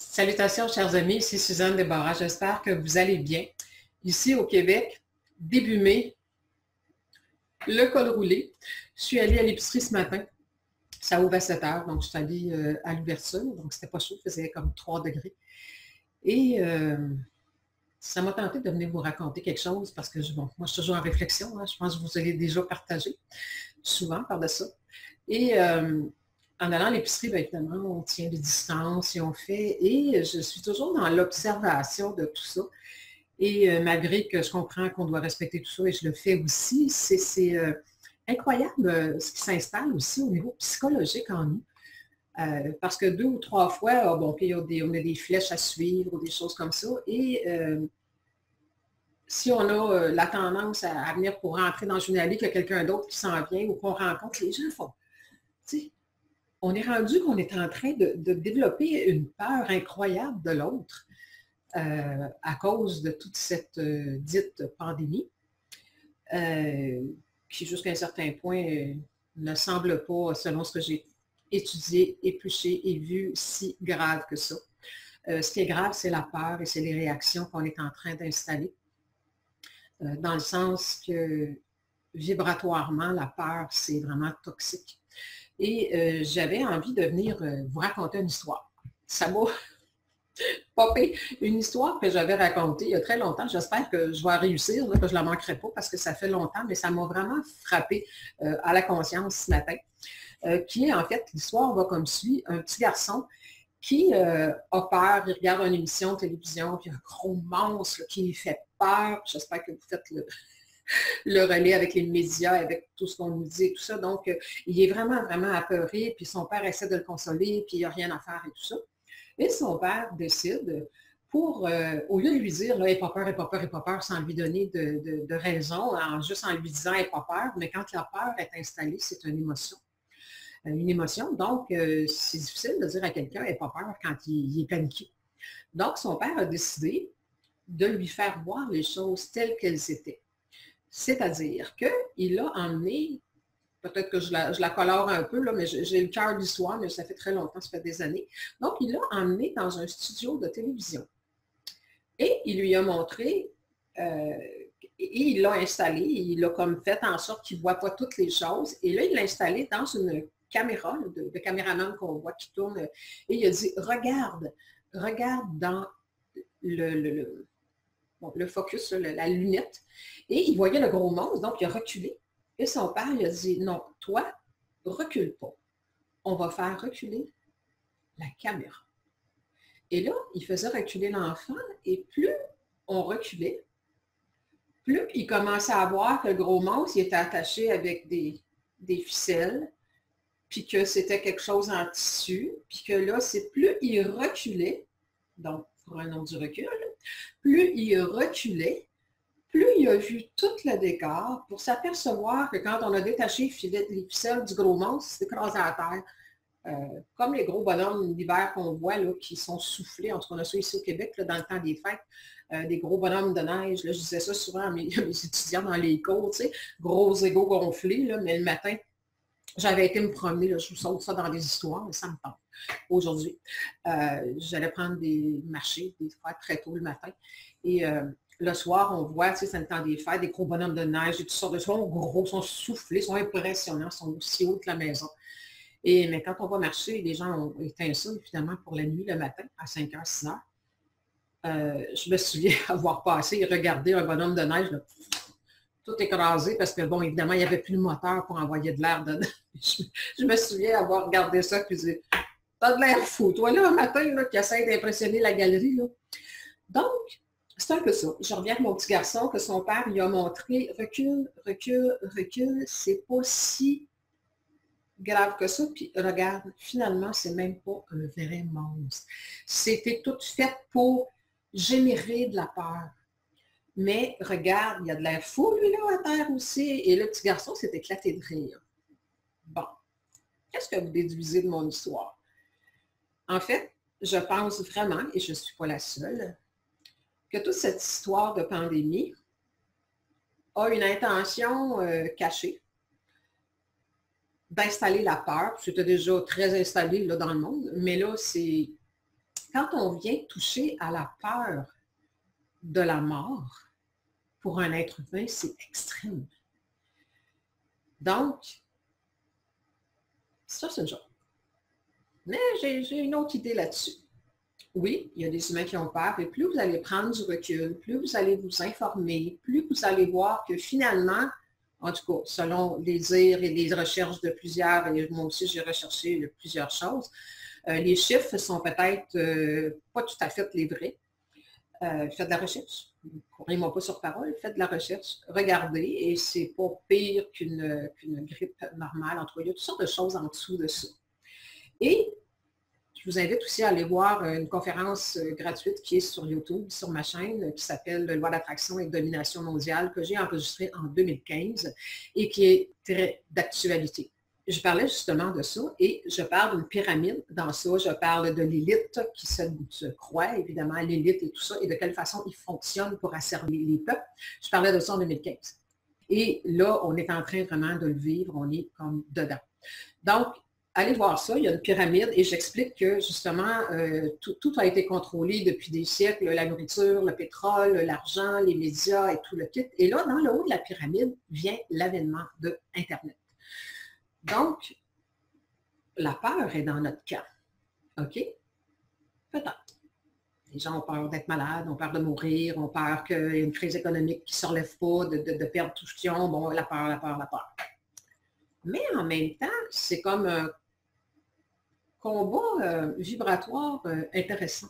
Salutations, chers amis, ici Suzanne Desbarras. J'espère que vous allez bien. Ici au Québec, début mai, le col roulé. Je suis allée à l'épicerie ce matin. Ça ouvre à 7 heures, donc je suis allée à l'ouverture. Donc, c'était pas chaud, il faisait comme 3 degrés. Et ça m'a tenté de venir vous raconter quelque chose parce que, bon, moi, je suis toujours en réflexion. Hein. Je pense que vous allez déjà partager souvent par de ça. Et en allant à l'épicerie, bien évidemment, on tient des distances et on fait. Et je suis toujours dans l'observation de tout ça. Et malgré que je comprends qu'on doit respecter tout ça et je le fais aussi, c'est incroyable ce qui s'installe aussi au niveau psychologique en nous. Parce que 2 ou 3 fois, bon, puis on a des flèches à suivre ou des choses comme ça. Et si on a la tendance à venir pour rentrer dans une allée, qu'il y a quelqu'un d'autre qui s'en vient ou qu'on rencontre, les gens font. On est rendu qu'on est en train de développer une peur incroyable de l'autre à cause de toute cette dite pandémie, qui jusqu'à un certain point ne semble pas, selon ce que j'ai étudié, épluché et vu, si grave que ça. Ce qui est grave, c'est la peur et c'est les réactions qu'on est en train d'installer, dans le sens que vibratoirement, la peur, c'est vraiment toxique. Et j'avais envie de venir vous raconter une histoire. Ça m'a popé une histoire que j'avais racontée il y a très longtemps. J'espère que je vais réussir, là, que je ne la manquerai pas parce que ça fait longtemps, mais ça m'a vraiment frappé à la conscience ce matin. Qui est en fait, l'histoire va comme suit, un petit garçon qui a peur, il regarde une émission de télévision, puis un gros monstre qui lui fait peur. J'espère que vous faites le relais avec les médias, avec tout ce qu'on nous dit et tout ça. Donc, il est vraiment, vraiment apeuré, puis son père essaie de le consoler, puis il n'y a rien à faire et tout ça. Et son père décide, au lieu de lui dire, là, « Aie pas peur, aie pas peur, aie pas peur », sans lui donner de raison, juste en lui disant « Aie pas peur », mais quand la peur est installée, c'est une émotion. Donc, c'est difficile de dire à quelqu'un « Aie pas peur » quand il est paniqué. Donc, son père a décidé de lui faire voir les choses telles qu'elles étaient. C'est-à-dire qu'il a emmené, peut-être que je la colore un peu, là, mais j'ai le cœur de l'histoire, mais ça fait très longtemps, ça fait des années. Donc, il l'a emmené dans un studio de télévision. Et il lui a montré, et il l'a installé, il a comme fait en sorte qu'il ne voit pas toutes les choses. Et là, il l'a installé dans une caméra, de caméraman qu'on voit qui tourne, et il a dit, regarde dans le focus, la lunette. Et il voyait le gros monstre, donc il a reculé. Et son père, il a dit, non, toi, recule pas. On va faire reculer la caméra. Et là, il faisait reculer l'enfant, et plus on reculait, plus il commençait à voir que le gros monstre, il était attaché avec des ficelles, puis que c'était quelque chose en tissu, puis que là, c'est plus il reculait, donc prenons du recul, plus il reculait, plus il a vu tout le décor pour s'apercevoir que quand on a détaché les ficelles du gros monstre, c'est écrasé à terre. Comme les gros bonhommes d'hiver qu'on voit, là, qui sont soufflés, en tout cas, on a ça ici au Québec, là, dans le temps des fêtes, des gros bonhommes de neige. Là, je disais ça souvent à mes étudiants dans les cours, tu sais, gros égaux gonflés, là, mais le matin, j'avais été me promener, là, je vous saute ça dans des histoires, mais ça me tente. Aujourd'hui, j'allais prendre des marchés, des fois très tôt le matin, et le soir, on voit, tu sais, c'est le temps des fêtes, des gros bonhommes de neige, et toutes sortes de choses, sont gros, sont soufflés, sont impressionnants, sont aussi hauts que la maison. Mais quand on va marcher, les gens ont éteint ça, évidemment, pour la nuit, le matin, à 5h, 6h. Je me souviens avoir passé et regardé un bonhomme de neige, là, tout écrasé, parce que, bon, évidemment, il n'y avait plus de moteur pour envoyer de l'air dedans. Je me souviens avoir regardé ça, puis dit, t'as de l'air fou, toi, là, un matin, là, qui essaie d'impressionner la galerie, là. Donc, c'est un peu ça. Je reviens avec mon petit garçon, que son père lui a montré, recule, recule, recule, c'est pas si grave que ça, puis regarde, finalement, c'est même pas un vrai monstre. C'était tout fait pour générer de la peur. Mais regarde, il y a de l'air fou, lui, là, à terre aussi. Et le petit garçon s'est éclaté de rire. Bon, qu'est-ce que vous déduisez de mon histoire? En fait, je pense vraiment, et je ne suis pas la seule, que toute cette histoire de pandémie a une intention cachée d'installer la peur. C'était déjà très installé là, dans le monde, mais là, c'est Quand on vient toucher à la peur de la mort, pour un être humain, c'est extrême. Donc, ça, c'est une chose. Mais j'ai une autre idée là-dessus. Oui, il y a des humains qui ont peur, et plus vous allez prendre du recul, plus vous allez vous informer, plus vous allez voir que finalement, en tout cas, selon les dires et les recherches de plusieurs, et moi aussi j'ai recherché plusieurs choses, les chiffres sont peut-être pas tout à fait les vrais. Faites de la recherche. Courez-moi pas sur parole, faites de la recherche. Regardez, et c'est pas pire qu'une grippe normale. En tout cas, il y a toutes sortes de choses en dessous de ça. Et je vous invite aussi à aller voir une conférence gratuite qui est sur YouTube, sur ma chaîne, qui s'appelle Loi d'attraction et de domination mondiale, que j'ai enregistrée en 2015 et qui est très d'actualité. Je parlais justement de ça et je parle d'une pyramide dans ça. Je parle de l'élite qui se croit, évidemment, l'élite et tout ça, et de quelle façon ils fonctionnent pour asservir les peuples. Je parlais de ça en 2015. Et là, on est en train vraiment de le vivre, on est comme dedans. Donc, allez voir ça, il y a une pyramide et j'explique que justement, tout a été contrôlé depuis des siècles, la nourriture, le pétrole, l'argent, les médias et tout le kit. Et là, dans le haut de la pyramide, vient l'avènement de Internet. Donc, la peur est dans notre camp. OK? Peut-être. Les gens ont peur d'être malades, ont peur de mourir, ont peur qu'il y ait une crise économique qui ne se relève pas, de perdre tout ce qu'ils ont. Bon, la peur, la peur, la peur. Mais en même temps, c'est comme un combat vibratoire intéressant.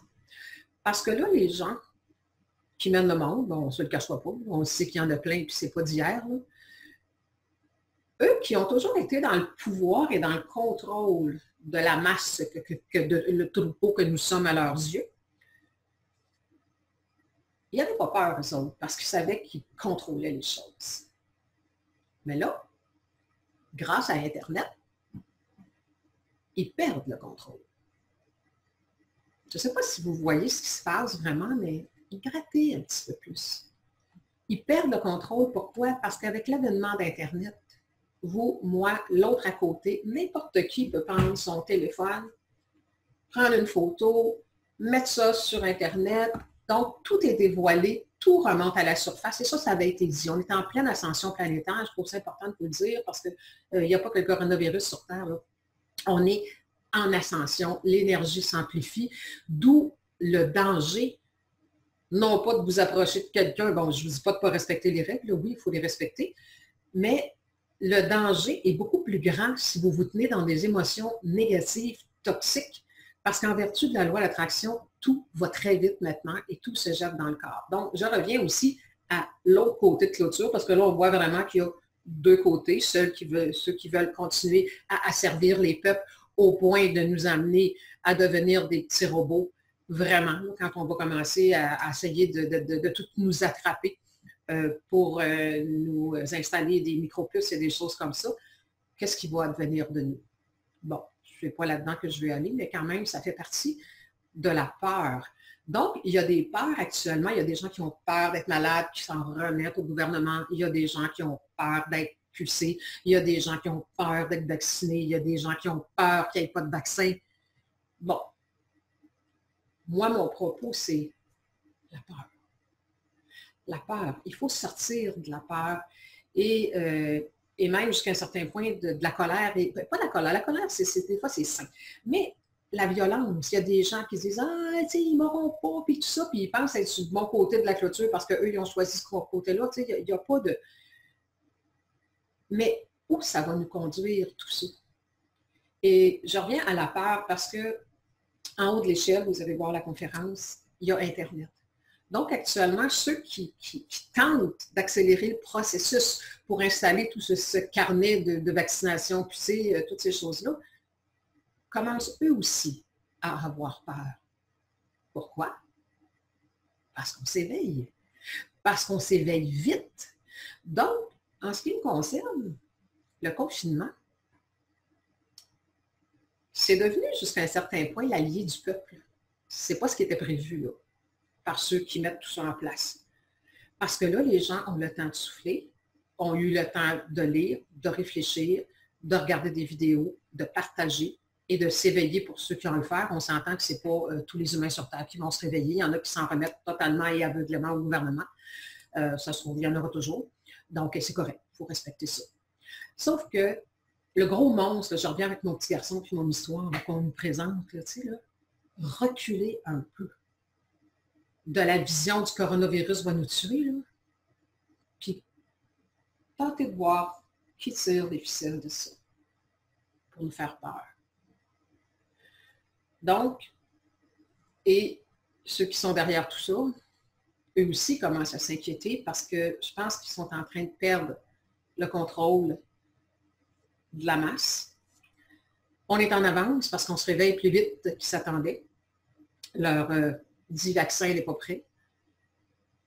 Parce que là, les gens qui mènent le monde, bon, on ne se le cachera pas, on sait qu'il y en a plein, puis c'est pas d'hier, eux qui ont toujours été dans le pouvoir et dans le contrôle de la masse, le troupeau que nous sommes à leurs yeux, ils n'avaient pas peur, eux autres, parce qu'ils savaient qu'ils contrôlaient les choses. Mais là, grâce à Internet, ils perdent le contrôle. Je ne sais pas si vous voyez ce qui se passe vraiment, mais grattez un petit peu plus. Ils perdent le contrôle. Pourquoi? Parce qu'avec l'avènement d'Internet, vous, moi, l'autre à côté, n'importe qui peut prendre son téléphone, prendre une photo, mettre ça sur Internet. Donc, tout est dévoilé, tout remonte à la surface. Et ça avait été dit. On est en pleine ascension planétaire. Je trouve ça important de vous le dire parce qu'il n'y a pas que le coronavirus sur Terre. Là. On est en ascension. L'énergie s'amplifie, d'où le danger, non pas de vous approcher de quelqu'un. Bon, je ne vous dis pas de ne pas respecter les règles. Oui, il faut les respecter. Mais le danger est beaucoup plus grand si vous vous tenez dans des émotions négatives, toxiques, parce qu'en vertu de la loi d'attraction, tout va très vite maintenant et tout se jette dans le corps. Donc, je reviens aussi à l'autre côté de clôture, parce que là, on voit vraiment qu'il y a deux côtés, ceux qui veulent continuer à asservir les peuples au point de nous amener à devenir des petits robots, vraiment, quand on va commencer à essayer de tout nous attraper. Pour nous installer des micropuces et des choses comme ça, qu'est-ce qui va advenir de nous? Bon, je ne sais pas là-dedans que je vais aller, mais quand même, ça fait partie de la peur. Donc, il y a des peurs actuellement. Il y a des gens qui ont peur d'être malades, qui s'en remettent au gouvernement. Il y a des gens qui ont peur d'être pulsés. Il y a des gens qui ont peur d'être vaccinés. Il y a des gens qui ont peur qu'il n'y ait pas de vaccin. Bon, moi, mon propos, c'est la peur. La peur. Il faut sortir de la peur et même jusqu'à un certain point de la colère. Et, pas la colère, des fois c'est sain. Mais la violence, il y a des gens qui se disent « Ah, tu sais, ils ne m'auront pas », puis tout ça, puis ils pensent être sur le bon côté de la clôture parce qu'eux, ils ont choisi ce côté-là. Tu sais, il n'y a pas de... Mais où ça va nous conduire, tout ça? Et je reviens à la peur parce que en haut de l'échelle, vous allez voir la conférence, il y a Internet. Donc, actuellement, ceux qui tentent d'accélérer le processus pour installer tout ce carnet de vaccination, puis toutes ces choses-là, commencent eux aussi à avoir peur. Pourquoi? Parce qu'on s'éveille. Parce qu'on s'éveille vite. Donc, en ce qui me concerne, le confinement, c'est devenu jusqu'à un certain point l'allié du peuple. Ce n'est pas ce qui était prévu, là, par ceux qui mettent tout ça en place. Parce que là, les gens ont le temps de souffler, ont eu le temps de lire, de réfléchir, de regarder des vidéos, de partager et de s'éveiller pour ceux qui ont le faire. On s'entend que ce n'est pas tous les humains sur Terre qui vont se réveiller. Il y en a qui s'en remettent totalement et aveuglément au gouvernement. Ça se trouve, il y en aura toujours. Donc, c'est correct. Il faut respecter ça. Sauf que le gros monstre, là, je reviens avec mon petit garçon puis mon histoire qu'on nous présente, là, tu sais, là, reculer un peu de la vision du coronavirus va nous tuer, là. Puis, tentez de voir qui tire les ficelles de ça pour nous faire peur. Donc, et ceux qui sont derrière tout ça, eux aussi commencent à s'inquiéter parce que je pense qu'ils sont en train de perdre le contrôle de la masse. On est en avance parce qu'on se réveille plus vite qu'ils s'attendaient. Leur dit vaccin n'est pas prêt.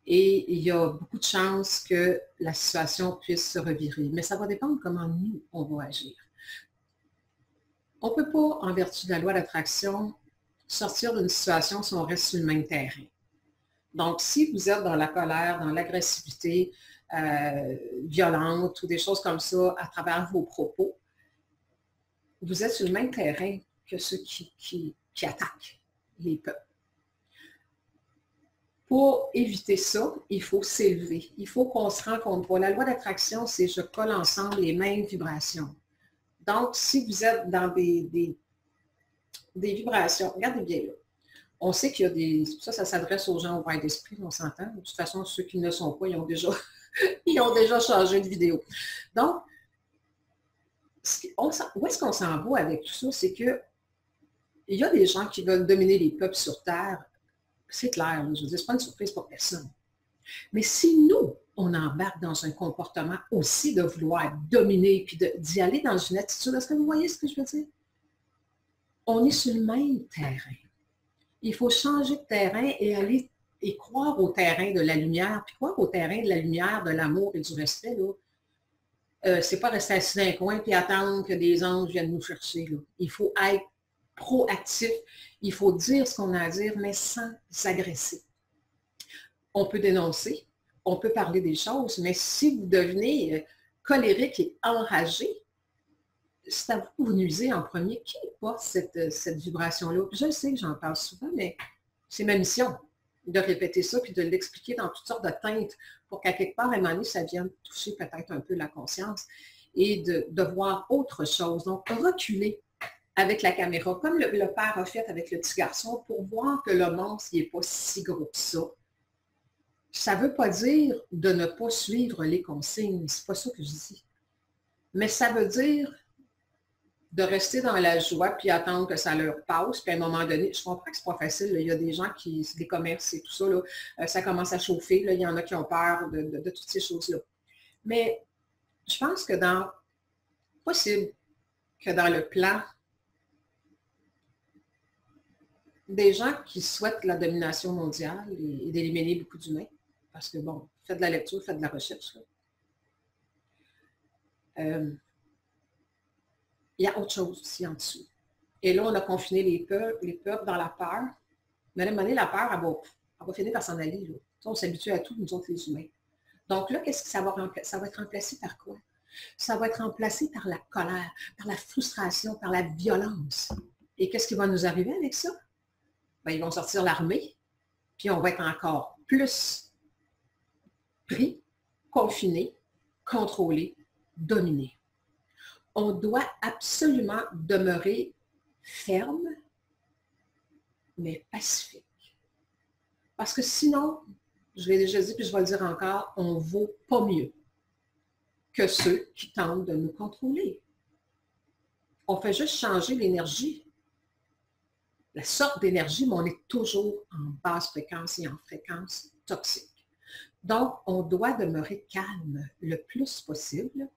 Et il y a beaucoup de chances que la situation puisse se revirer. Mais ça va dépendre comment nous, on va agir. On ne peut pas, en vertu de la loi d'attraction, sortir d'une situation si on reste sur le même terrain. Donc, si vous êtes dans la colère, dans l'agressivité violente ou des choses comme ça à travers vos propos, vous êtes sur le même terrain que ceux qui attaquent les peuples. Pour éviter ça, il faut s'élever. Il faut qu'on se rende compte. La loi d'attraction, c'est je colle ensemble les mêmes vibrations. Donc, si vous êtes dans des vibrations, regardez bien là. On sait qu'il y a des... Ça s'adresse aux gens ouverts d'esprit, on s'entend. De toute façon, ceux qui ne le sont pas, ils ont déjà changé de vidéo. Donc, où est-ce qu'on s'en va avec tout ça? C'est que il y a des gens qui veulent dominer les peuples sur Terre. C'est clair, je veux dire, ce n'est pas une surprise pour personne. Mais si nous, on embarque dans un comportement aussi de vouloir dominer puis d'y aller dans une attitude, est-ce que vous voyez ce que je veux dire? On est sur le même terrain. Il faut changer de terrain et aller et croire au terrain de la lumière, puis croire au terrain de la lumière, de l'amour et du respect. C'est pas rester assis dans un coin et attendre que des anges viennent nous chercher. Là. Il faut être proactif, il faut dire ce qu'on a à dire, mais sans s'agresser. On peut dénoncer, on peut parler des choses, mais si vous devenez colérique et enragé, c'est à vous que vous nuisez en premier. Qui porte cette vibration-là? Je sais que j'en parle souvent, mais c'est ma mission de répéter ça puis de l'expliquer dans toutes sortes de teintes pour qu'à quelque part, à un moment donné, ça vienne toucher peut-être un peu la conscience et de voir autre chose. Donc, reculer avec la caméra, comme le père a fait avec le petit garçon, pour voir que le monstre n'est pas si gros que ça. Ça ne veut pas dire de ne pas suivre les consignes, c'est pas ça que je dis. Mais ça veut dire de rester dans la joie puis attendre que ça leur passe. Puis à un moment donné, je comprends que c'est pas facile. Là. Il y a des gens qui, des commerces et tout ça, là, ça commence à chauffer. Là. Il y en a qui ont peur de toutes ces choses-là. Mais je pense que possible que dans le plan des gens qui souhaitent la domination mondiale et d'éliminer beaucoup d'humains, parce que bon, faites de la lecture, faites de la recherche. Il y a autre chose aussi en dessous. Et là, on a confiné les peuples dans la peur. Mais à un moment donné, la peur, elle va finir par s'en aller. Là. On s'habitue à tout, nous autres, les humains. Donc là, qu'est-ce que ça va être remplacé par quoi? Ça va être remplacé par la colère, par la frustration, par la violence. Et qu'est-ce qui va nous arriver avec ça? Bien, ils vont sortir l'armée, puis on va être encore plus pris, confiné, contrôlé, dominé. On doit absolument demeurer ferme, mais pacifique. Parce que sinon, je l'ai déjà dit, puis je vais le dire encore, on ne vaut pas mieux que ceux qui tentent de nous contrôler. On fait juste changer l'énergie, la sorte d'énergie, mais on est toujours en basse fréquence et en fréquence toxique. Donc, on doit demeurer calme le plus possible.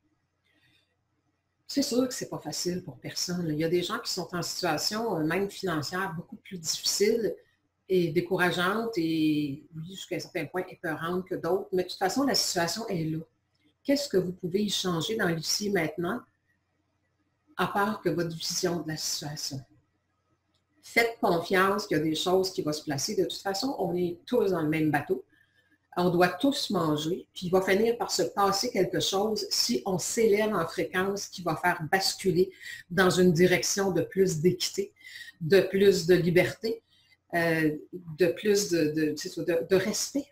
C'est sûr que ce n'est pas facile pour personne. Il y a des gens qui sont en situation, même financière, beaucoup plus difficile et décourageante et, oui, jusqu'à un certain point, épeurante que d'autres. Mais de toute façon, la situation est là. Qu'est-ce que vous pouvez y changer dans l'ici maintenant, à part que votre vision de la situation? Faites confiance qu'il y a des choses qui vont se placer. De toute façon, on est tous dans le même bateau. On doit tous manger, puis il va finir par se passer quelque chose si on s'élève en fréquence qui va faire basculer dans une direction de plus d'équité, de plus de liberté, de plus de respect.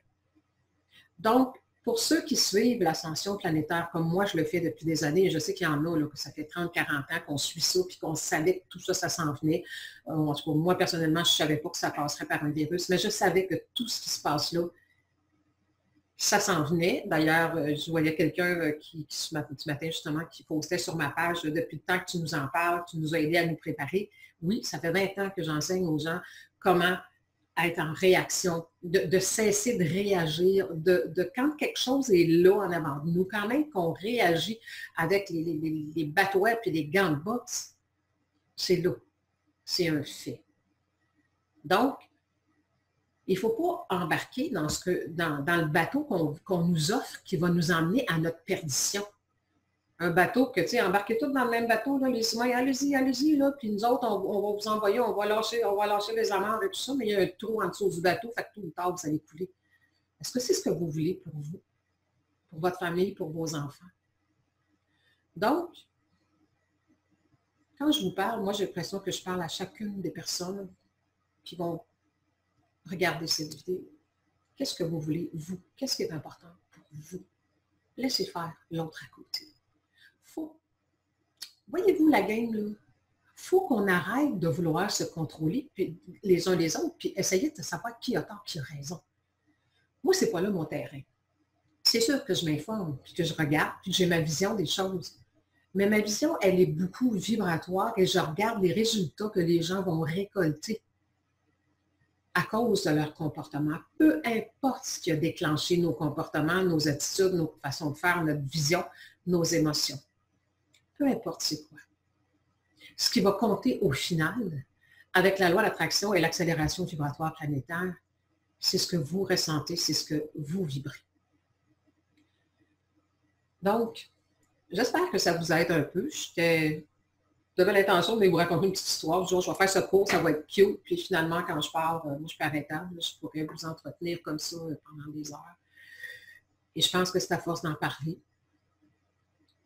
Donc, pour ceux qui suivent l'ascension planétaire, comme moi je le fais depuis des années, et je sais qu'il y en a, là, que ça fait 30-40 ans qu'on suit ça, puis qu'on savait que tout ça, ça s'en venait. En tout cas, moi, personnellement, je ne savais pas que ça passerait par un virus, mais je savais que tout ce qui se passe là, ça s'en venait. D'ailleurs, je voyais quelqu'un qui ce matin, justement, qui postait sur ma page, depuis le temps que tu nous en parles, tu nous as aidés à nous préparer. Oui, ça fait 20 ans que j'enseigne aux gens comment être en réaction, de cesser de réagir, de quand quelque chose est là en avant de nous, quand même qu'on réagit avec les bateaux et les gants de boxe, c'est là. C'est un fait. Donc, il ne faut pas embarquer dans le bateau qu'on nous offre qui va nous emmener à notre perdition. Un bateau que, tu sais, embarquez tous dans le même bateau, là, les humains, allez-y, allez-y, là, puis nous autres, on va vous envoyer, on va lâcher les amarres et tout ça, mais il y a un trou en dessous du bateau, fait que tout ou tard, vous allez couler. Est-ce que c'est ce que vous voulez pour vous, pour votre famille, pour vos enfants? Donc, quand je vous parle, moi, j'ai l'impression que je parle à chacune des personnes qui vont regarder cette vidéo. Qu'est-ce que vous voulez, vous? Qu'est-ce qui est important pour vous? Laissez faire l'autre à côté. Voyez-vous la game, là? Il faut qu'on arrête de vouloir se contrôler puis, les uns les autres, puis essayer de savoir qui a tort, qui a raison. Moi, ce n'est pas là mon terrain. C'est sûr que je m'informe, puis que je regarde, puis que j'ai ma vision des choses. Mais ma vision, elle est beaucoup vibratoire et je regarde les résultats que les gens vont récolter à cause de leur comportement. Peu importe ce qui a déclenché nos comportements, nos attitudes, nos façons de faire, notre vision, nos émotions. Peu importe c'est quoi. Ce qui va compter au final, avec la loi d'attraction et l'accélération vibratoire planétaire, c'est ce que vous ressentez, c'est ce que vous vibrez. Donc, j'espère que ça vous aide un peu. J'avais l'intention de vous raconter une petite histoire. Je vais faire ce cours, ça va être cute. Puis finalement, quand je parle, moi je suis arrêtable, je pourrais vous entretenir comme ça pendant des heures. Et je pense que c'est à force d'en parler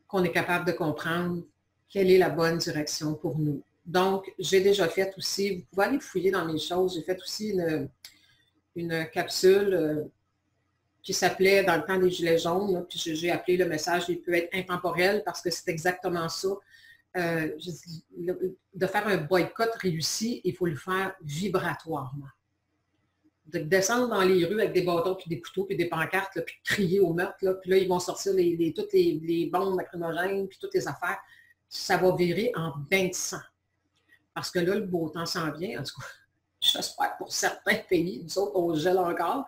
qu'on est capable de comprendre quelle est la bonne direction pour nous. Donc, j'ai déjà fait aussi, vous pouvez aller fouiller dans mes choses, j'ai fait aussi une capsule qui s'appelait dans le temps des Gilets jaunes, là, puis j'ai appelé le message, il peut être intemporel parce que c'est exactement ça. De faire un boycott réussi, il faut le faire vibratoirement. De descendre dans les rues avec des bâtons, puis des couteaux, puis des pancartes, là, puis crier au meurtre, là, puis là, ils vont sortir toutes les bombes lacrymogènes, puis toutes les affaires. Ça va virer en bain de sang. Parce que là, le beau temps s'en vient. En tout cas, j'espère pour certains pays, nous autres, on gèle encore.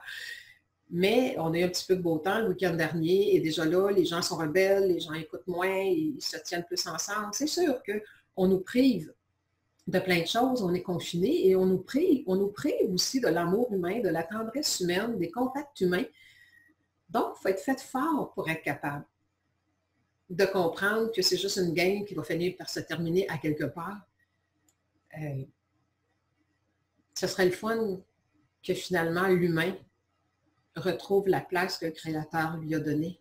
Mais on a eu un petit peu de beau temps le week-end dernier, et déjà là, les gens sont rebelles, les gens écoutent moins, ils se tiennent plus ensemble. C'est sûr qu'on nous prive de plein de choses, on est confinés et on nous prive aussi de l'amour humain, de la tendresse humaine, des contacts humains. Donc, il faut être fait fort pour être capable de comprendre que c'est juste une game qui va finir par se terminer à quelque part. Ce serait le fun que finalement l'humain retrouve la place que le Créateur lui a donnée,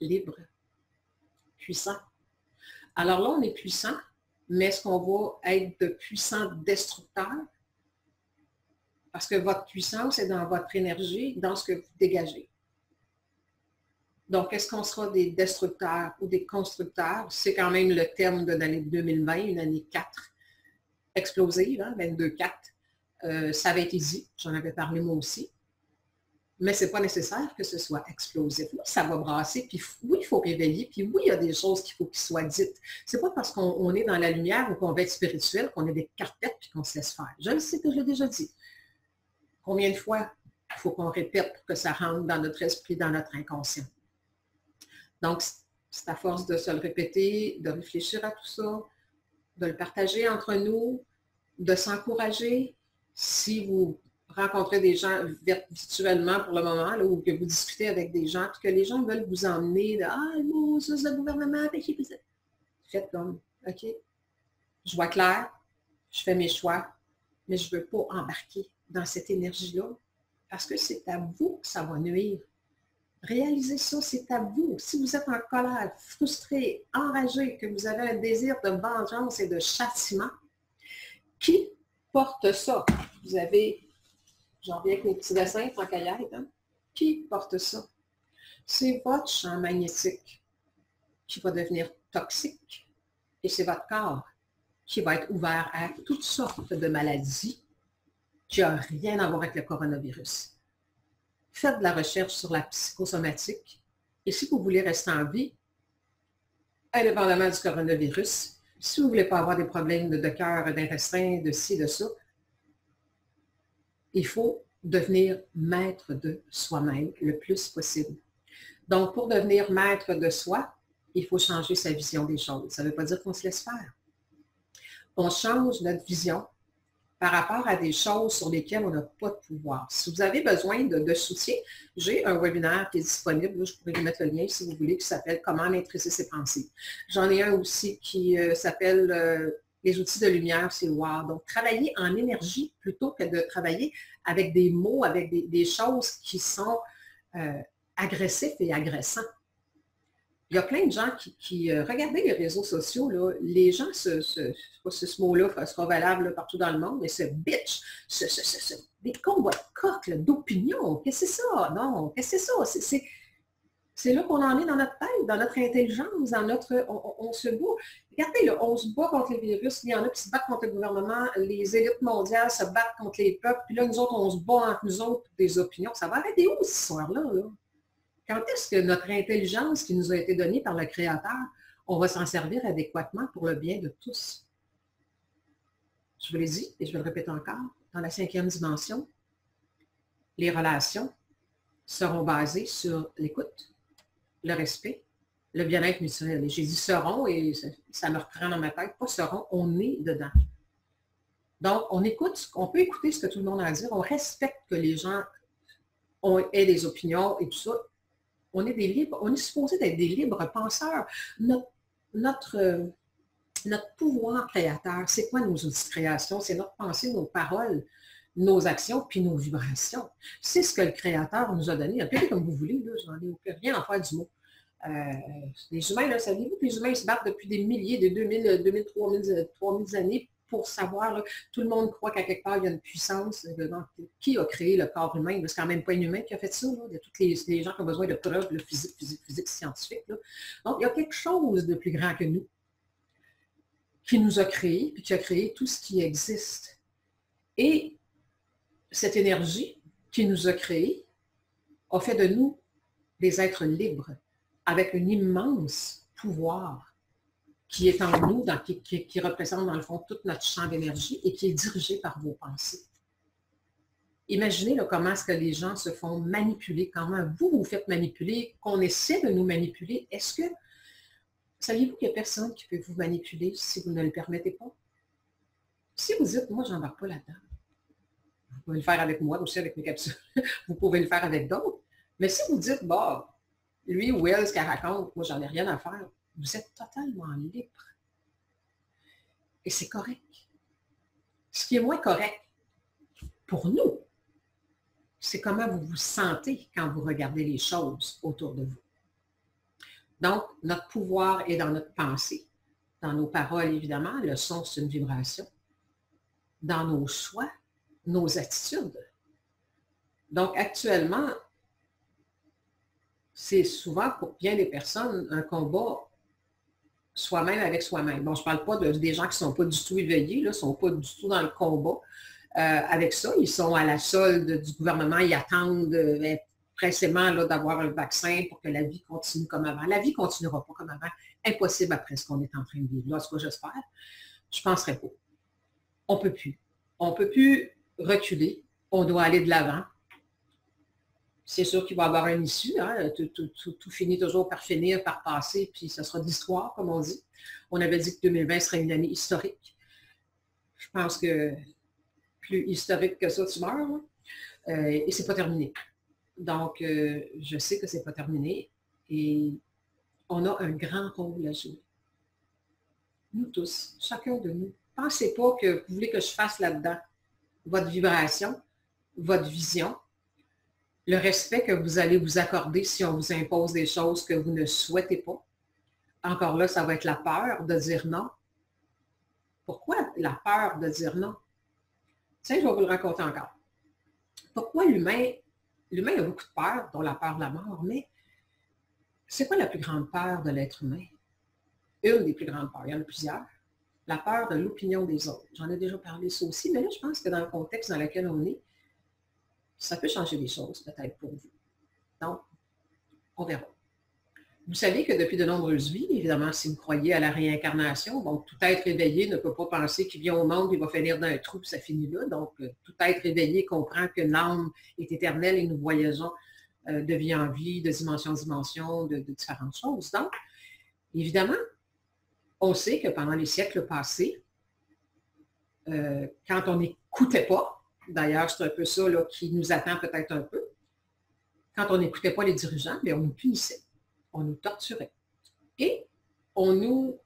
libre, puissant. Alors là, on est puissant, mais est-ce qu'on va être de puissants destructeurs? Parce que votre puissance est dans votre énergie, dans ce que vous dégagez. Donc, est-ce qu'on sera des destructeurs ou des constructeurs? C'est quand même le thème de l'année 2020, une année 4, explosive, hein, 22-4. Ça va être easy, j'en avais parlé moi aussi. Mais ce n'est pas nécessaire que ce soit explosif. Oui, ça va brasser, puis oui, il faut réveiller, puis oui, il y a des choses qu'il faut qu'ils soient dites. Ce n'est pas parce qu'on est dans la lumière ou qu'on va être spirituel qu'on est des carpettes puis qu'on se laisse faire. Je le sais que je l'ai déjà dit. Combien de fois il faut qu'on répète pour que ça rentre dans notre esprit, dans notre inconscient? Donc, c'est à force de se le répéter, de réfléchir à tout ça, de le partager entre nous, de s'encourager. Si vous rencontrer des gens virtuellement pour le moment, là, ou que vous discutez avec des gens, puis que les gens veulent vous emmener de « Ah, non, ça, c'est le gouvernement, faites comme, OK, je vois clair, je fais mes choix, mais je ne veux pas embarquer dans cette énergie-là parce que c'est à vous que ça va nuire. Réalisez ça, c'est à vous. Si vous êtes en colère, frustré, enragé, que vous avez un désir de vengeance et de châtiment, qui porte ça? Vous avez, j'en reviens avec mes petits dessins, tant qu'à y être, hein? Qui porte ça? C'est votre champ magnétique qui va devenir toxique et c'est votre corps qui va être ouvert à toutes sortes de maladies qui n'ont rien à voir avec le coronavirus. Faites de la recherche sur la psychosomatique et si vous voulez rester en vie, indépendamment du coronavirus, si vous ne voulez pas avoir des problèmes de cœur, d'intestin, de ci, de ça, il faut devenir maître de soi-même le plus possible. Donc, pour devenir maître de soi, il faut changer sa vision des choses. Ça ne veut pas dire qu'on se laisse faire. On change notre vision par rapport à des choses sur lesquelles on n'a pas de pouvoir. Si vous avez besoin de soutien, j'ai un webinaire qui est disponible, là, je pourrais vous mettre le lien si vous voulez, qui s'appelle « Comment maîtriser ses pensées ». J'en ai un aussi qui s'appelle les outils de lumière, c'est WOW. Donc, travailler en énergie plutôt que de travailler avec des mots, avec des choses qui sont agressifs et agressants. Il y a plein de gens qui regardez les réseaux sociaux, là, les gens, ce mot-là sera valable là, partout dans le monde, mais ce bitch, des combats de coq, d'opinion, qu'est-ce que c'est ça? Non, qu'est-ce que c'est ça? C'est là qu'on en est dans notre tête, dans notre intelligence, dans notre... On se bat. Regardez, là, on se bat contre le virus, il y en a qui se battent contre le gouvernement, les élites mondiales se battent contre les peuples, puis là, nous autres, on se bat entre nous autres pour des opinions. Ça va arrêter où, cette histoire-là, là? Quand est-ce que notre intelligence qui nous a été donnée par le Créateur, on va s'en servir adéquatement pour le bien de tous? Je vous l'ai dit et je vais le répéter encore, dans la 5e dimension, les relations seront basées sur l'écoute, le respect, le bien-être mutuel. Et j'ai dit seront et ça me reprend dans ma tête, pas seront, on est dedans. Donc, on écoute, on peut écouter ce que tout le monde a à dire, on respecte que les gens aient des opinions et tout ça. On est des libres, on est supposé d'être des libres penseurs. Notre pouvoir créateur, c'est quoi nos outils de création? C'est notre pensée, nos paroles, nos actions, puis nos vibrations. C'est ce que le Créateur nous a donné. Appelez comme vous voulez, je n'en ai rien à faire du mot. Les humains, là, saviez-vous que les humains se battent depuis des milliers, des 2000, 2000, 3000 années pour savoir, là, tout le monde croit qu'à quelque part, il y a une puissance. Donc, qui a créé le corps humain? C'est quand même pas un humain qui a fait ça. Là. Il y a tous les gens qui ont besoin de preuves là, physique, scientifique. Là. Donc, il y a quelque chose de plus grand que nous qui nous a créés, puis qui a créé tout ce qui existe. Et cette énergie qui nous a créés a fait de nous des êtres libres, avec un immense pouvoir qui est en nous, qui représente dans le fond tout notre champ d'énergie et qui est dirigé par vos pensées. Imaginez là, comment est-ce que les gens se font manipuler, comment vous vous faites manipuler, qu'on essaie de nous manipuler. Est-ce que, saviez-vous qu'il n'y a personne qui peut vous manipuler si vous ne le permettez pas? Si vous dites, moi, je n'embarque pas là-dedans, vous pouvez le faire avec moi, aussi avec mes capsules, vous pouvez le faire avec d'autres, mais si vous dites, bah, lui ou elle, ce qu'elle raconte, moi, j'en ai rien à faire, vous êtes totalement libre. Et c'est correct. Ce qui est moins correct pour nous, c'est comment vous vous sentez quand vous regardez les choses autour de vous. Donc, notre pouvoir est dans notre pensée, dans nos paroles, évidemment. Le son, c'est une vibration. Dans nos choix, nos attitudes. Donc, actuellement, c'est souvent pour bien des personnes un combat soi-même avec soi-même. Bon, je ne parle pas des gens qui ne sont pas du tout éveillés, ne sont pas du tout dans le combat avec ça. Ils sont à la solde du gouvernement, ils attendent pressément d'avoir un vaccin pour que la vie continue comme avant. La vie ne continuera pas comme avant. Impossible après ce qu'on est en train de vivre. Là, ce que j'espère, je ne penserais pas. On ne peut plus. On ne peut plus reculer. On doit aller de l'avant. C'est sûr qu'il va y avoir une issue. Hein? Tout finit toujours par finir, par passer, puis ce sera de l'histoire, comme on dit. On avait dit que 2020 serait une année historique. Je pense que plus historique que ça, tu meurs. Et c'est pas terminé. Donc, je sais que c'est pas terminé. Et on a un grand rôle à jouer. Nous tous, chacun de nous. Pensez pas que vous voulez que je fasse là-dedans votre vibration, votre vision, le respect que vous allez vous accorder si on vous impose des choses que vous ne souhaitez pas. Encore là, ça va être la peur de dire non. Pourquoi la peur de dire non? Tiens, je vais vous le raconter encore. Pourquoi l'humain a beaucoup de peur, dont la peur de la mort, mais c'est quoi la plus grande peur de l'être humain? Une des plus grandes peurs, il y en a plusieurs. La peur de l'opinion des autres. J'en ai déjà parlé ça aussi, mais là, je pense que dans le contexte dans lequel on est, ça peut changer des choses peut-être pour vous. Donc, on verra. Vous savez que depuis de nombreuses vies, évidemment, si vous croyez à la réincarnation, donc tout être éveillé ne peut pas penser qu'il vient au monde, il va finir dans un trou, puis ça finit là. Donc, tout être éveillé comprend que l'âme est éternelle et nous voyageons de vie en vie, de dimension en dimension, de différentes choses. Donc, évidemment, on sait que pendant les siècles passés, quand on n'écoutait pas, d'ailleurs, c'est un peu ça là, qui nous attend peut-être un peu, quand on n'écoutait pas les dirigeants, bien, on nous punissait, on nous torturait. Et on nous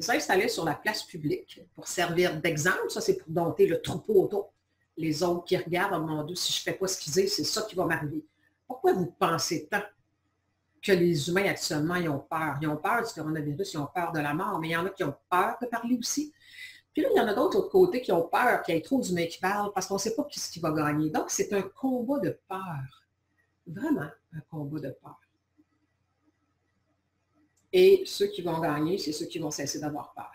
installait sur la place publique pour servir d'exemple. Ça, c'est pour dompter le troupeau autour. Les autres qui regardent en demandant si je ne fais pas ce qu'ils disent, c'est ça qui va m'arriver. Pourquoi vous pensez tant que les humains actuellement, ils ont peur? Ils ont peur du coronavirus, ils ont peur de la mort, mais il y en a qui ont peur de parler aussi. Puis là, il y en a d'autres de l'autre côté qui ont peur qu'il y ait trop d'humains qui parlent parce qu'on ne sait pas qui va gagner. Donc, c'est un combat de peur. Vraiment un combat de peur. Et ceux qui vont gagner, c'est ceux qui vont cesser d'avoir peur.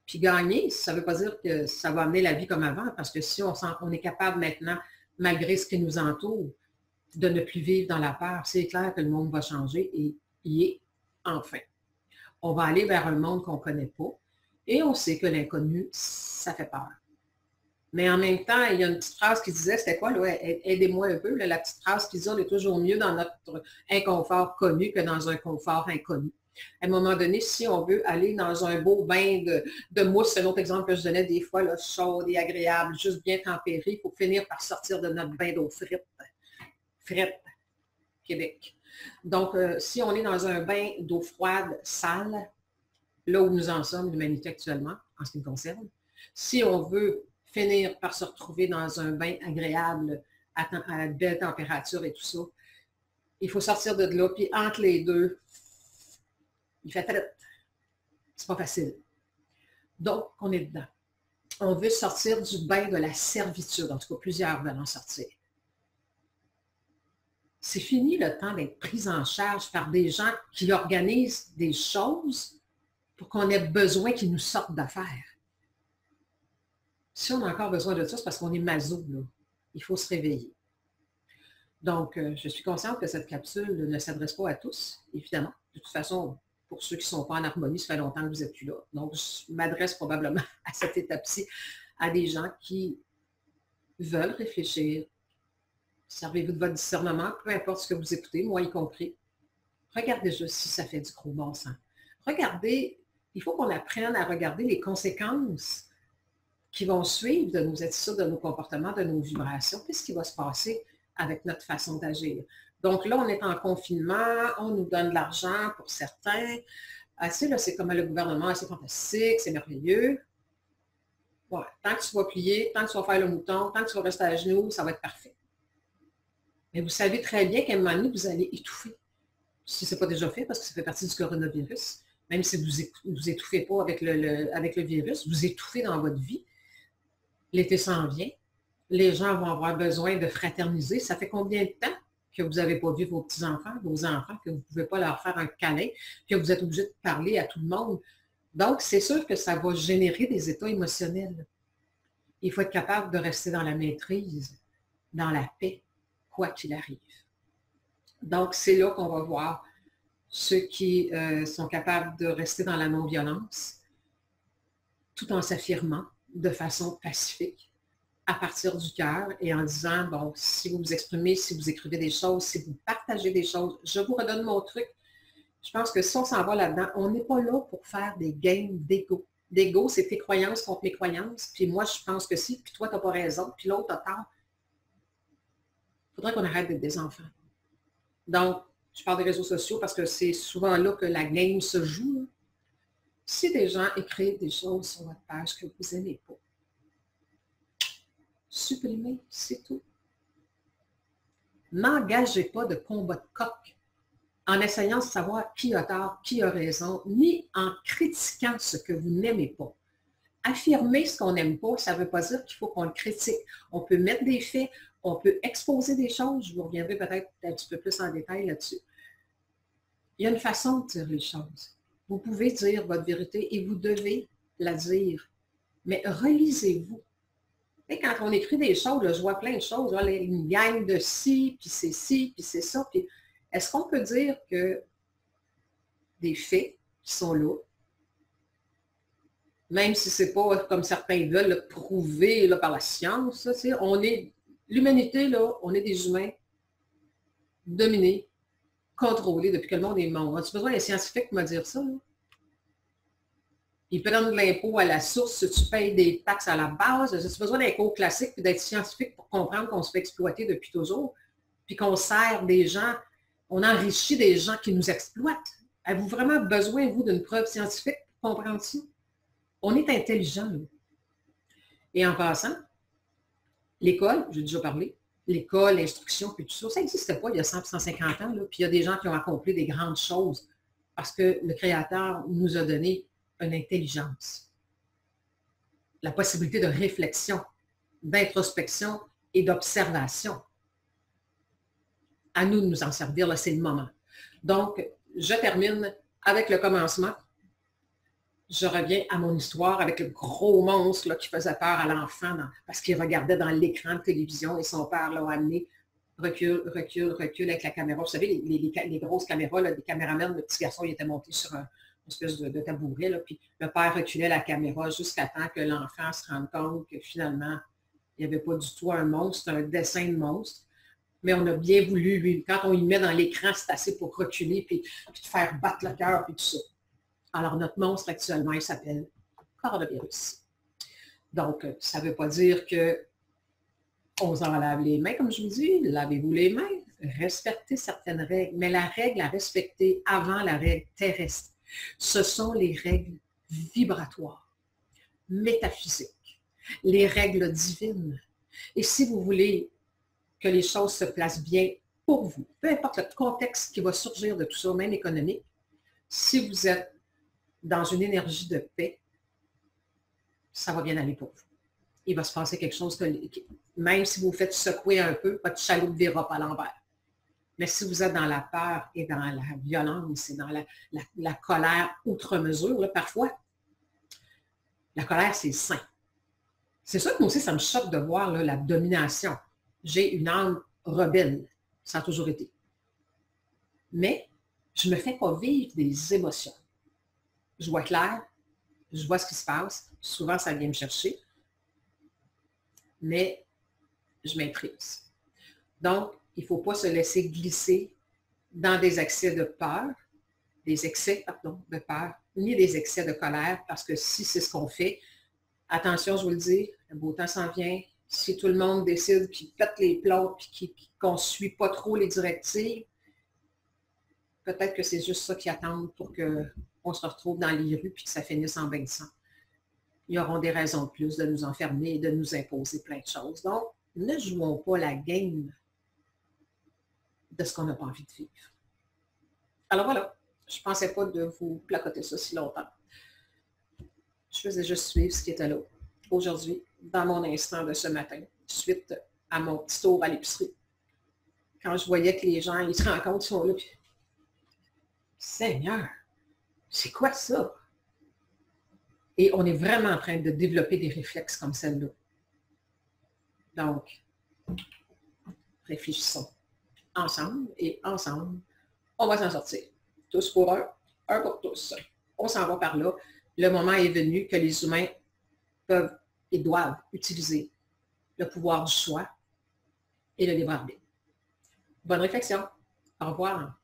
Puis gagner, ça ne veut pas dire que ça va amener la vie comme avant, parce que si on est capable maintenant, malgré ce qui nous entoure, de ne plus vivre dans la peur, c'est clair que le monde va changer et y est enfin. On va aller vers un monde qu'on ne connaît pas et on sait que l'inconnu, ça fait peur. Mais en même temps, il y a une petite phrase qui disait, c'était quoi, là? Aidez-moi un peu, là, la petite phrase qui disait, on est toujours mieux dans notre inconfort connu que dans un confort inconnu. À un moment donné, si on veut aller dans un beau bain de mousse, c'est un autre exemple que je donnais des fois, là, chaude et agréable, juste bien tempéré, il faut finir par sortir de notre bain d'eau frite. Frite, Québec. Donc, si on est dans un bain d'eau froide, sale, là où nous en sommes, l'humanité actuellement, en ce qui me concerne, si on veut finir par se retrouver dans un bain agréable, à belle température et tout ça, il faut sortir de là, puis entre les deux, il fait très... C'est pas facile. Donc, on est dedans. On veut sortir du bain de la servitude. En tout cas, plusieurs veulent en sortir. C'est fini le temps d'être pris en charge par des gens qui organisent des choses pour qu'on ait besoin qu'ils nous sortent d'affaires. Si on a encore besoin de ça, c'est parce qu'on est maso, là. Il faut se réveiller. Donc, je suis consciente que cette capsule ne s'adresse pas à tous, évidemment. De toute façon, pour ceux qui ne sont pas en harmonie, ça fait longtemps que vous n'êtes plus là. Donc, je m'adresse probablement à cette étape-ci à des gens qui veulent réfléchir. Servez-vous de votre discernement, peu importe ce que vous écoutez, moi y compris. Regardez juste si ça fait du gros bon sens. Regardez, il faut qu'on apprenne à regarder les conséquences qui vont suivre de nos attitudes, de nos comportements, de nos vibrations. Qu'est-ce qui va se passer avec notre façon d'agir? Donc là, on est en confinement, on nous donne de l'argent pour certains. C'est comme le gouvernement, c'est fantastique, c'est merveilleux. Ouais, tant que tu vas plier, tant que tu vas faire le mouton, tant que tu vas rester à genoux, ça va être parfait. Mais vous savez très bien qu'à un moment donné, vous allez étouffer. Si ce n'est pas déjà fait, parce que ça fait partie du coronavirus, même si vous n'étouffez pas avec le virus, vous étouffez dans votre vie. L'été s'en vient. Les gens vont avoir besoin de fraterniser. Ça fait combien de temps que vous n'avez pas vu vos petits-enfants, vos enfants, que vous ne pouvez pas leur faire un câlin, que vous êtes obligé de parler à tout le monde? Donc, c'est sûr que ça va générer des états émotionnels. Il faut être capable de rester dans la maîtrise, dans la paix, quoi qu'il arrive. Donc, c'est là qu'on va voir ceux qui sont capables de rester dans la non-violence, tout en s'affirmant de façon pacifique, à partir du cœur et en disant, bon, si vous vous exprimez, si vous écrivez des choses, si vous partagez des choses, je vous redonne mon truc. Je pense que si on s'en va là-dedans, on n'est pas là pour faire des games d'ego. D'ego, c'est tes croyances contre mes croyances, puis moi, je pense que si, puis toi, tu n'as pas raison, puis l'autre a tort. Il faudrait qu'on arrête d'être des enfants. Donc, je parle des réseaux sociaux parce que c'est souvent là que la game se joue. Si des gens écrivent des choses sur votre page que vous n'aimez pas, supprimez, c'est tout. N'engagez pas de combat de coq en essayant de savoir qui a tort, qui a raison, ni en critiquant ce que vous n'aimez pas. Affirmer ce qu'on n'aime pas, ça ne veut pas dire qu'il faut qu'on le critique. On peut mettre des faits, on peut exposer des choses, je vous reviendrai peut-être un petit peu plus en détail là-dessus. Il y a une façon de dire les choses. Vous pouvez dire votre vérité et vous devez la dire. Mais relisez-vous. Quand on écrit des choses, là, je vois plein de choses, là, une gang de ci, puis c'est ci, puis c'est ça. Puis est-ce qu'on peut dire que des faits qui sont là, même si ce n'est pas comme certains veulent le prouver là, par la science, là, on est, l'humanité, là, on est des humains dominés, contrôlés depuis que le monde est monde. As-tu besoin d'un scientifique pour me dire ça? Là? Ils prennent de l'impôt à la source, tu payes des taxes à la base. As-tu besoin d'un cours classique et d'être scientifique pour comprendre qu'on se fait exploiter depuis toujours, puis qu'on sert des gens, on enrichit des gens qui nous exploitent? Avez-vous vraiment besoin, vous, d'une preuve scientifique pour comprendre ça? On est intelligent, nous. Et en passant, l'école, j'ai déjà parlé, l'école, l'instruction, puis tout ça, ça n'existait pas il y a 100, 150 ans, là, puis il y a des gens qui ont accompli des grandes choses parce que le Créateur nous a donné une intelligence, la possibilité de réflexion, d'introspection et d'observation. À nous de nous en servir, là, c'est le moment. Donc, je termine avec le commencement. Je reviens à mon histoire avec le gros monstre là, qui faisait peur à l'enfant parce qu'il regardait dans l'écran de télévision et son père l'a amené, recule, recule, recule avec la caméra. Vous savez, les grosses caméras, là, des caméramans, le petit garçon, il était monté sur une espèce de tabouret, là, puis le père reculait la caméra jusqu'à temps que l'enfant se rende compte que finalement, il n'y avait pas du tout un monstre, c'est un dessin de monstre. Mais on a bien voulu, lui, quand on y met dans l'écran, c'est assez pour reculer puis de faire battre le cœur et tout ça. Alors, notre monstre actuellement, il s'appelle coronavirus. Donc, ça ne veut pas dire qu'on s'en lave les mains, comme je vous dis, lavez-vous les mains, respectez certaines règles, mais la règle à respecter avant la règle terrestre, ce sont les règles vibratoires, métaphysiques, les règles divines. Et si vous voulez que les choses se placent bien pour vous, peu importe le contexte qui va surgir de tout ça, même économique, si vous êtes dans une énergie de paix, ça va bien aller pour vous. Il va se passer quelque chose, même si vous vous faites secouer un peu, votre chaloupe ne verra pas à l'envers. Mais si vous êtes dans la peur et dans la violence et dans la colère outre mesure, là, parfois, la colère, c'est sain. C'est ça que moi aussi, ça me choque de voir là, la domination. J'ai une âme rebelle, ça a toujours été. Mais je ne me fais pas vivre des émotions. Je vois clair, je vois ce qui se passe. Souvent, ça vient me chercher. Mais je m'imprise. Donc, il ne faut pas se laisser glisser dans des excès de peur, de peur, ni des excès de colère, parce que si c'est ce qu'on fait, attention, je vous le dis, le beau temps s'en vient. Si tout le monde décide qu'il pète les plombs et qu'on ne suit pas trop les directives, peut-être que c'est juste ça qui attendent pour qu'on se retrouve dans les rues et que ça finisse en bain de sang. Ils auront des raisons de plus de nous enfermer et de nous imposer plein de choses. Donc, ne jouons pas la game de ce qu'on n'a pas envie de vivre. Alors voilà, je ne pensais pas de vous placoter ça si longtemps. Je faisais juste suivre ce qui était là aujourd'hui, dans mon instant de ce matin, suite à mon petit tour à l'épicerie. Quand je voyais que les gens, ils se rendent compte, ils sont là, puis Seigneur, c'est quoi ça? Et on est vraiment en train de développer des réflexes comme celle-là. Donc, réfléchissons ensemble et ensemble, on va s'en sortir. Tous pour un pour tous. On s'en va par là. Le moment est venu que les humains peuvent et doivent utiliser le pouvoir du choix et le libre arbitre. Bonne réflexion. Au revoir.